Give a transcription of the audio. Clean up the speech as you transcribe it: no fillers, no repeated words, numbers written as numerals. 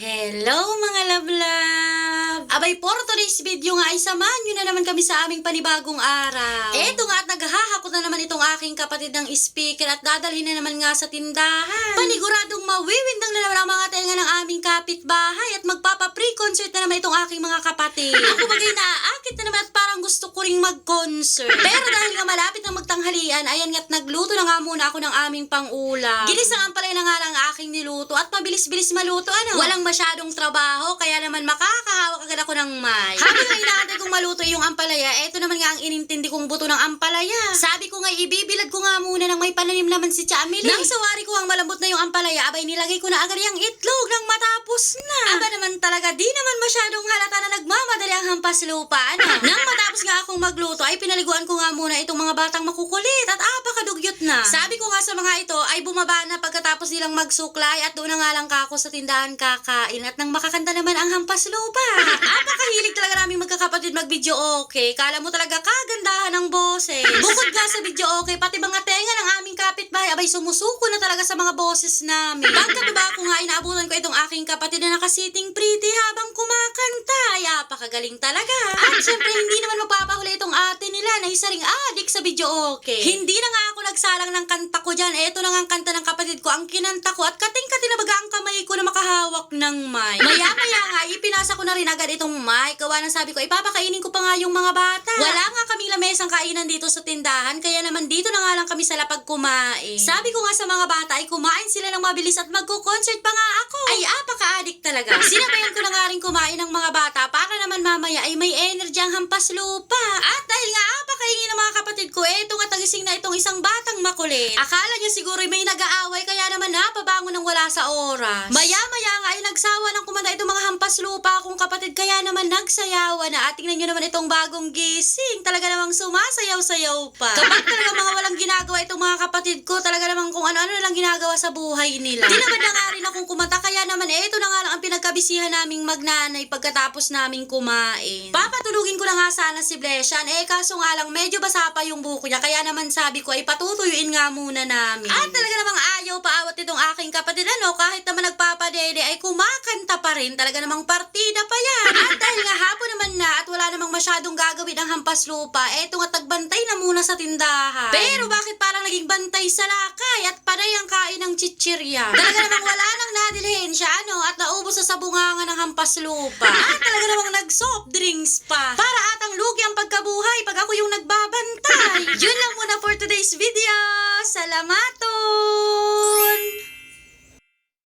Hello mga love-love! Abay, for today's video nga ay samahan nyo na naman kami sa aming panibagong araw. Eto nga at naghahakot na naman itong aking kapatid ng speaker at dadalhin na naman nga sa tindahan. Paniguradong mawiwindang na naman ang mga tenga ng aming kapitbahay at magpapa-pre-concert na naman itong aking mga kapatid. Ako bagay naaakit na naman at parang gusto ko ring mag-concert. Pero dahil nga malapit na magtanghalian, ayan nga't nagluto na nga muna ako ng aming pang-ulam. Ginisang pala na nga lang aking niluto at mabilis-bilis maluto Walang masyadong trabaho, kaya naman makakahawak agad ako ng mic. Habang nga inaantay kong maluto yung ampalaya, eto naman nga ang inintindi kong buto ng ampalaya. Sabi ko nga, ibibilad ko nga muna ng may pananim naman si Chamili. Nang sawari ko ang malambot na yung ampalaya, abay nilagay ko na agad yung itlog nang matapos na. Aba naman talaga, di naman masyadong halata na nagmamadali ang hampas lupa. Nang matapos nga akong magluto, ay pinaliguan ko nga muna itong mga batang makukulit at apakadugyot na. Sabi ko nga sa mga ito, ay bumaba na pagkatapos nilang magsuklay at doon na nga lang kako sa tindahan kakain at nang makakanta naman ang hampas lupa. Apakahilig talaga namin magkakapatid mag-video okay. Kala mo talaga kagandahan ng boses. Bukod nga sa video okay, pati mga tenga ng aming kapitbahay abay sumusuko na talaga sa mga boses namin. Pagkababa ko nga, inaabutan ko itong aking kapatid na nakasiting pretty habang kumakanta. Ay, apakagaling talaga. At syempre, hindi naman mapapahuli itong ate nila na isa ring adik sa video okay. Hindi na nga ako nagsalang ng kanta ko dyan. Eto na nga ang kanta ng kapatid ko, ang kinanta ko at kating-kating na baga ang kamay ko na makahawak ng mic. Maya-maya nga, ipinasa ko na rin agad itong mic. Gawa ng sabi ko, ipapakainin ko pa nga yung mga bata. Wala nga kaming lamesang kainan dito sa tindahan, kaya naman dito na nga lang kami sa lapag kumain. Sabi ko nga sa mga bata, ay kumain sila ng mabilis at magko-concert pa nga ako. Ay, apaka-addict talaga. Sinabayan ko na nga rin kumain ng mga bata para naman mamaya ay may energy ang hampas lupa. At dahil nga apakaingin ng mga kapatid ko, eto nga tagising na itong isang batang makulit. Akala niya siguro may nag-aaway, kaya naman napabangon ng wala sa oras. Maya-maya nga ay nagsawa ng kumanta itong mga hampas lupa akong kapatid, kaya naman nagsayawa na. At tingnan nyo naman itong bagong gising. Talaga namang sumasayaw-sayaw pa. Kapag talaga mga walang ginagawa itong mga kapatid ko, talaga namang kung ano-ano na lang ginagawa sa buhay nila. Tinamad na nga rin akong kumanta, kaya naman eto na nga lang ang pinagkabisihan naming magnanay pagkatapos naming kumain. Papatulugin ko na nga sana si Blesian, kaso nga lang medyo basa pa yung buko niya, kaya naman sabi ko ay patutuyuin nga muna namin. At talaga namang ayaw paawat itong aking kapatid, kahit naman nagpapadede ay kumakanta pa rin, talaga namang partida pa yan. At dahil nga hapon naman na at wala namang masyadong gagawin ang hampas lupa, eto nga tagbantay na muna sa tindahan. Pero bakit parang naging bantay sa lakay at panay ang kain ng chichirya? Talaga namang wala nang nadilhin siya, at naubos sa bungangan ng hampas lupa. At talaga namang nag-soft drinks pa. Para atang lugi ang pagkabuhay pag ako yung nagbabantay. Yun lang muna for today's video. Salamato!